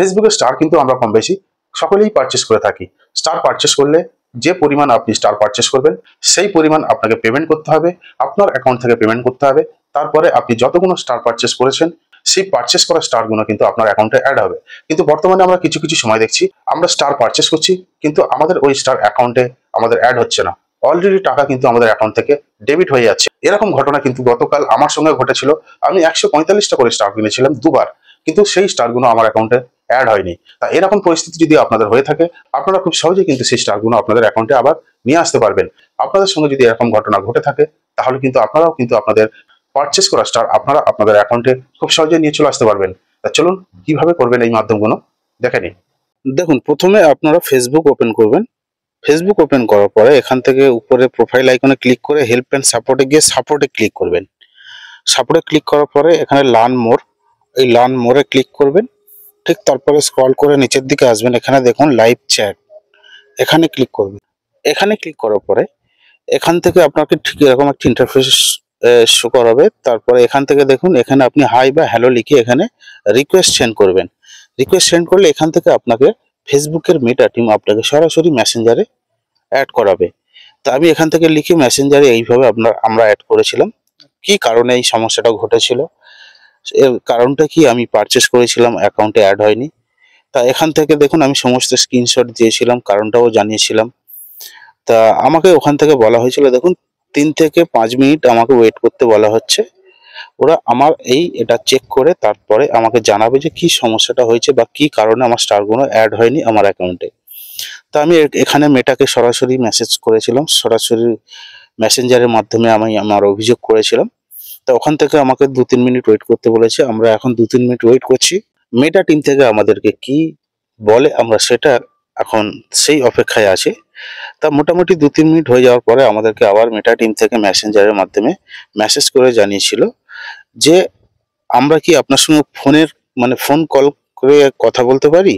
ফেসবুকে স্টার কিন্তু আমরা কম বেশি সকলেই পারচেস করে থাকি। স্টার পারচেস করলে যে পরিমাণ আপনি স্টার পারচেস করবেন সেই পরিমাণ আপনাকে পেমেন্ট করতে হবে, আপনার অ্যাকাউন্ট থেকে পেমেন্ট করতে হবে। তারপরে আপনি যতগুলো স্টার পারচেস করেছেন সেই পারচেস করা স্টারগুলো কিন্তু আপনার অ্যাকাউন্টে অ্যাড হবে। কিন্তু বর্তমানে আমরা কিছু কিছু সময় দেখছি আমরা স্টার পারচেস করছি কিন্তু আমাদের ওই স্টার অ্যাকাউন্টে আমাদের অ্যাড হচ্ছে না, অলরেডি টাকা কিন্তু আমাদের অ্যাকাউন্ট থেকে ডেবিট হয়ে যাচ্ছে। এরকম ঘটনা কিন্তু গতকাল আমার সঙ্গে ঘটেছিল। আমি 145টা করে স্টার কিনেছিলাম দুবার, কিন্তু সেই স্টারগুলো আমার অ্যাকাউন্টে অ্যাড হয়নি। তা এরকম পরিস্থিতি যদি আপনাদের হয়ে থাকে আপনারা খুব সহজেই কিন্তু সেই স্টারগুলো আপনাদের অ্যাকাউন্টে আবার নিয়ে আসতে পারবেন। আপনাদের সঙ্গে যদি এরকম ঘটনা ঘটে থাকে তাহলে কিন্তু আপনারাও কিন্তু আপনাদের পারচেস করা স্টার আপনারা আপনাদের অ্যাকাউন্টে খুব সহজেই নিয়ে চলে আসতে পারবেন। তা চলুন কিভাবে করবেন এই মাধ্যমগুলো দেখে নিন। দেখুন, প্রথমে আপনারা ফেসবুক ওপেন করবেন। ফেসবুক ওপেন করার পরে এখান থেকে উপরে প্রোফাইল আইকনে ক্লিক করে হেল্প অ্যান্ড সাপোর্টে গিয়ে সাপোর্টে ক্লিক করবেন। সাপোর্টে ক্লিক করার পরে এখানে লার্ন মোর, এই লার্ন মোরে ক্লিক করবেন। ঠিক তারপরে স্ক্রল করে নিচের দিকে আসবেন, এখানে দেখুন লাইভ চ্যাট, এখানে ক্লিক করবেন। এখানে ক্লিক করার পরে এখান থেকে আপনাকে ঠিক এরকম একটা ইন্টারফেস শো করাবে। তারপরে এখান থেকে দেখুন এখানে আপনি হাই বা হ্যালো লিখে এখানে রিকোয়েস্ট সেন্ড করবেন। রিকোয়েস্ট সেন্ড করলে এখান থেকে আপনাকে ফেসবুকের মেটা টিম আপনাকে সরাসরি মেসেঞ্জারে অ্যাড করাবে। তো আমি এখান থেকে লিখে মেসেঞ্জারে এইভাবে আমরা অ্যাড করেছিলাম। কি কারণে এই সমস্যাটা ঘটেছিল, এর কারণটা কি, আমি পারচেস করেছিলাম অ্যাকাউন্টে অ্যাড হয়নি। তা এখান থেকে দেখুন আমি সমস্ত স্ক্রিনশট দিয়েছিলাম, কারণটাও জানিয়েছিলাম। তা আমাকে ওখান থেকে বলা হয়েছিল দেখুন 3 থেকে 5 মিনিট আমাকে ওয়েট করতে বলা হচ্ছে। ওরা আমার এটা চেক করে তারপরে আমাকে জানাবে যে কি সমস্যাটা হয়েছে বা কি কারণে আমার স্টারগুলো অ্যাড হয়নি আমার অ্যাকাউন্টে। তা আমি এখানে মেটাকে সরাসরি মেসেজ করেছিলাম, সরাসরি মেসেঞ্জারের মাধ্যমে আমি আমার অভিযোগ করেছিলাম। তা ওখান থেকে আমাকে 2-3 মিনিট ওয়েট করতে বলেছে। আমরা এখন 2-3 মিনিট ওয়েট করছি। মেটা টিম থেকে আমাদেরকে কি বলে আমরা সেটা এখন সেই অপেক্ষায় আছি। তা মোটামুটি 2-3 মিনিট হয়ে যাওয়ার পরে আমাদেরকে আবার মেটা টিম থেকে মেসেঞ্জারের মাধ্যমে মেসেজ করে জানিয়েছিল যে আমরা কি আপনার সঙ্গে ফোন কল করে কথা বলতে পারি।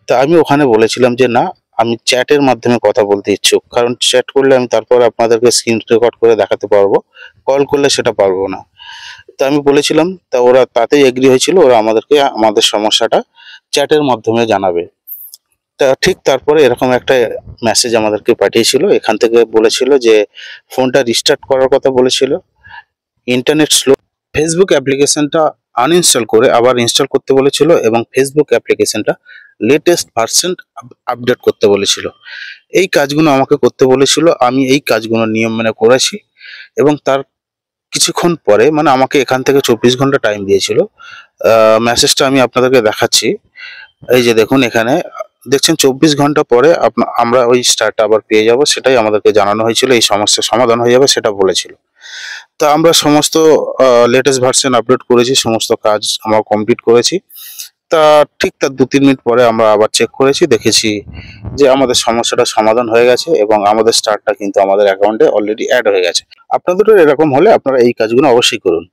তা আমি ওখানে বলেছিলাম যে না, আমি চ্যাটের মাধ্যমে কথা বলতে ইচ্ছুক, কারণ চ্যাট করলে আমি তারপর আপনাদেরকে স্ক্রিন রেকর্ড করে দেখাতে পারবো, কল করলে সেটা পারবো না। তা আমি বলেছিলাম, তা ওরা তাতেই এগ্রি হয়েছিল, ওরা আমাদেরকে আমাদের সমস্যাটা চ্যাটের মাধ্যমে জানাবে। তা ঠিক তারপরে এরকম একটা মেসেজ আমাদেরকে পাঠিয়েছিল, এখান থেকে বলেছিল যে ফোনটা রিস্টার্ট করার কথা বলেছিল, ইন্টারনেট স্লো, ফেসবুক অ্যাপ্লিকেশনটা আনইনস্টল করে আবার ইনস্টল করতে বলেছিল এবং ফেসবুক অ্যাপ্লিকেশনটা লেটেস্ট ভার্সন আপডেট করতে বলেছিল। এই কাজগুলো আমাকে করতে বলেছিল, আমি এই কাজগুলো নিয়ম মেনে করেছি এবং তার কিছুক্ষণ পরে আমাকে এখান থেকে 24 ঘন্টা টাইম দিয়েছিল। মেসেজটা আমি আপনাদেরকে দেখাচ্ছি। এই যে দেখুন এখানে দেখছেন 24 ঘন্টা পরে আমরা ওই স্টারটা আবার পেয়ে যাব, সেটাই আমাদেরকে জানানো হয়েছিল, এই সমস্যার সমাধান হয়ে যাবে সেটা বলেছিল। তা আমরা সমস্ত লেটেস্ট ভার্সন আপলোড করেছি, সমস্ত কাজ আমরা কমপ্লিট করেছি। তা ঠিক তার 2-3 মিনিট পরে আমরা আবার চেক করেছি, দেখেছি যে আমাদের সমস্যাটা সমাধান হয়ে গেছে এবং আমাদের স্টারটা কিন্তু আমাদের অ্যাকাউন্টে অলরেডি অ্যাড হয়ে গেছে। আপনাদেরও এরকম হলে আপনারা এই কাজগুলো অবশ্যই করুন।